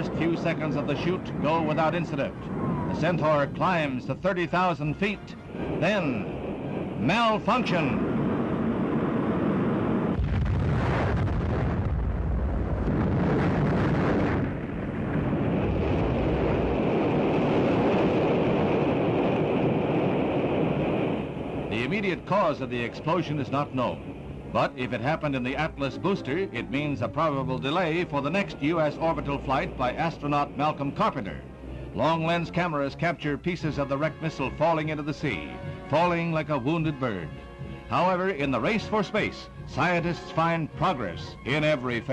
first few seconds of the shoot go without incident. The Centaur climbs to 30,000 feet, then malfunction. The immediate cause of the explosion is not known. But if it happened in the Atlas booster, it means a probable delay for the next U.S. orbital flight by astronaut Malcolm Carpenter. Long-lens cameras capture pieces of the wrecked missile falling into the sea, falling like a wounded bird. However, in the race for space, scientists find progress in every phase.